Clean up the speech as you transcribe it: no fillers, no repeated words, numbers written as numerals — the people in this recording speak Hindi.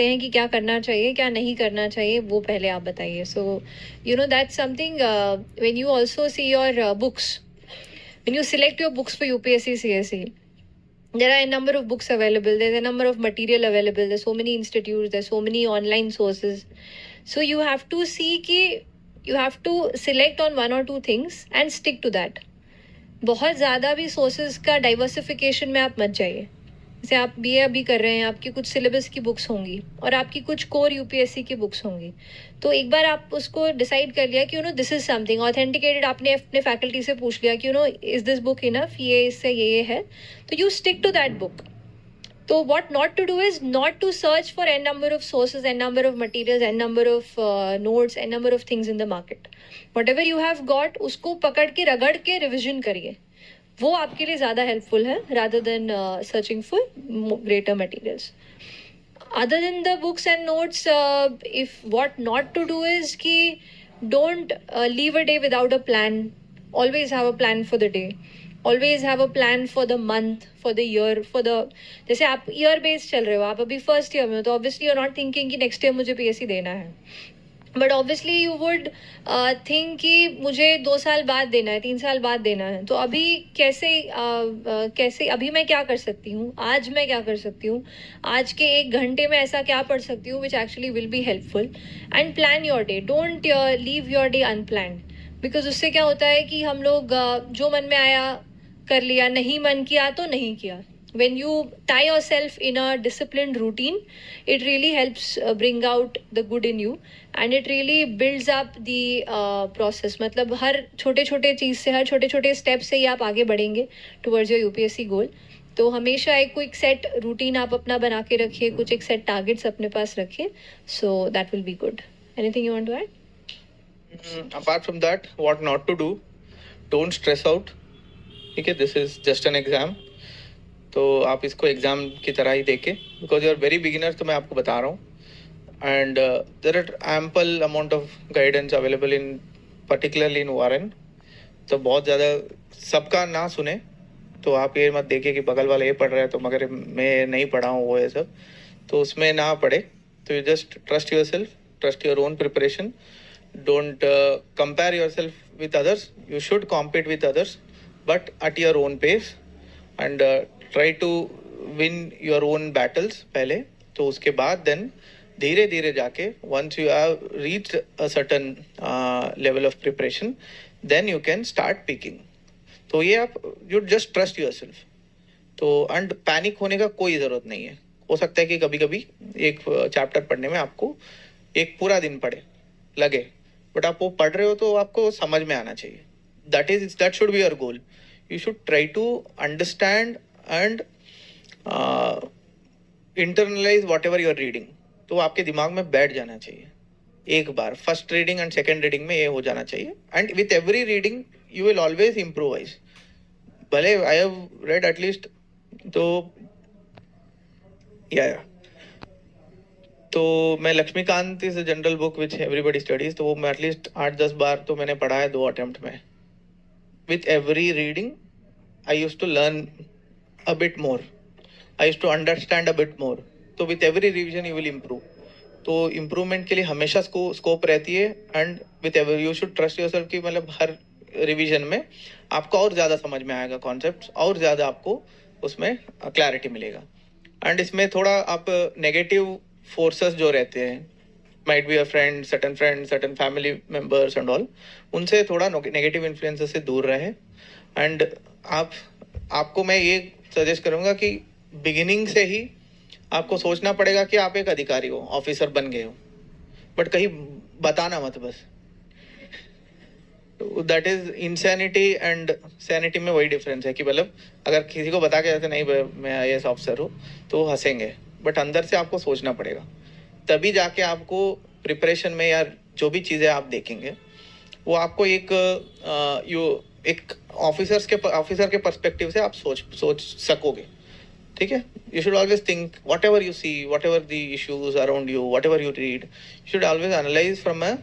हैं कि क्या करना चाहिए क्या नहीं करना चाहिए, वो पहले आप बताइए. So you know that's something when you also see your books, when you select your books for UPSC CSE, there are a number of books available, there's a number of material available, there's so many institutes, there's so many online sources. So you have to see कि you have to select on one or two things and stick to that. बहुत ज़्यादा भी सोर्सेज का डाइवर्सिफिकेशन में आप मत जाइए. जैसे आप बीए अभी कर रहे हैं, आपकी कुछ सिलेबस की बुक्स होंगी और आपकी कुछ कोर यूपीएससी की बुक्स होंगी. तो एक बार आप उसको डिसाइड कर लिया कि दिस इज समथिंग ऑथेंटिकेटेड, आपने अपने फैकल्टी से पूछ लिया कि इज दिस बुक इनफ, ये इससे ये है, तो you stick to that book. तो what not to do is not to search for n number of sources, n number of materials, n number of notes, n number of things in the market. Whatever you have got, उसको पकड़ के रगड़ के रिविजन करिए. वो आपके लिए ज़्यादा हेल्पफुल है rather than searching for greater materials. Other than the books and notes, if what not to do is कि don't leave a day without a plan. Always have a plan for the day. Always have a plan for the month, for the year, for the, जैसे आप ईयर बेस्ड चल रहे हो, आप अभी फर्स्ट ईयर में हो, तो obviously you are not thinking कि नेक्स्ट ईयर मुझे पीएससी देना है, but obviously you would think कि मुझे 2 साल बाद देना है, 3 साल बाद देना है. तो अभी कैसे अभी मैं क्या कर सकती हूँ, आज मैं क्या कर सकती हूँ, आज के 1 घंटे में ऐसा क्या पढ़ सकती हूँ which actually will be helpful. And plan your day, don't leave your day unplanned, because उससे क्या होता है कि हम लोग जो मन में आया कर लिया, नहीं मन किया तो नहीं किया. When you tie yourself in a disciplined routine, it really helps bring out the good in you and it really builds up the process. मतलब हर छोटे छोटे चीज़ से, हर छोटे छोटे स्टेप से ही आप आगे बढ़ेंगे towards your UPSC goal. तो हमेशा एक कोई सेट रूटीन आप अपना बना के रखिए, कुछ एक सेट टारगेट्स अपने पास रखिए. So that will be good. Anything you want to add? Apart from that, what not to do, don't stress out. ठीक है, this is just an exam, तो आप इसको एग्जाम की तरह ही देखें, because you are very beginner, तो मैं आपको बता रहा हूँ. And there are ample amount of guidance available in particularly in warren. तो बहुत ज़्यादा सबका ना सुने, तो आप ये मत देखिए कि बगल वाला ये पढ़ रहा है तो मगर मैं नहीं पढ़ा हूँ, वो ये सब, तो उसमें ना पढ़े. तो you just trust your self, trust your own preparation. Don't compare your self with others. You should compete with others, but at your own pace, and try to win your own battles पहले. तो उसके बाद then धीरे धीरे जाके once you have reached a certain level of preparation, then you can start picking. तो ये आप you just trust yourself. तो and panic होने का कोई ज़रूरत नहीं है. हो सकता है कि कभी कभी एक चैप्टर पढ़ने में आपको एक पूरा दिन पढ़े लगे, बट आप वो पढ़ रहे हो तो आपको समझ में आना चाहिए. That should be your goal. You should try to understand and internalize whatever you are reading. तो आपके दिमाग में बैठ जाना चाहिए. एक बार first reading and second reading में ये हो जाना चाहिए. And with every reading you will always improvise. भले आई हैव रेड एटलीस्ट तो तो मैं Laxmikanth is a general book which everybody studies, तो वो मैं एटलीस्ट 8-10 बार तो मैंने पढ़ा है 2 अटेम्प्ट में. With every reading, I used to learn a bit more. I used to understand a bit more. तो with every revision you will improve. तो improvement के लिए हमेशा scope रहती है. And with every you should trust yourself कि मतलब हर revision में आपको और ज़्यादा समझ में आएगा concepts, और ज़्यादा आपको उसमें clarity मिलेगा. And इसमें थोड़ा आप negative forces जो रहते हैं, might be a friend, certain family members and all, उनसे थोड़ा नेगेटिव इन्फ्लुएंसेस से दूर रहे. एंड आपको मैं ये सजेस्ट करूँगा कि बिगिनिंग से ही आपको सोचना पड़ेगा कि आप एक अधिकारी हो, ऑफिसर बन गए हो, बट कहीं बताना मत बस. That is insanity and sanity में वही डिफरेंस है कि मतलब अगर किसी को बता के जाते नहीं मैं IAS ऑफिसर हूँ तो हंसेंगे, बट अंदर से आपको सोचना पड़ेगा. तभी जाके आपको प्रिपरेशन में या जो भी चीज़ें आप देखेंगे वो आपको एक ऑफिसर के पर्सपेक्टिव से आप सोच सकोगे. ठीक है. You should always think whatever you see, whatever the issues around you, whatever you read, you should always analyse from a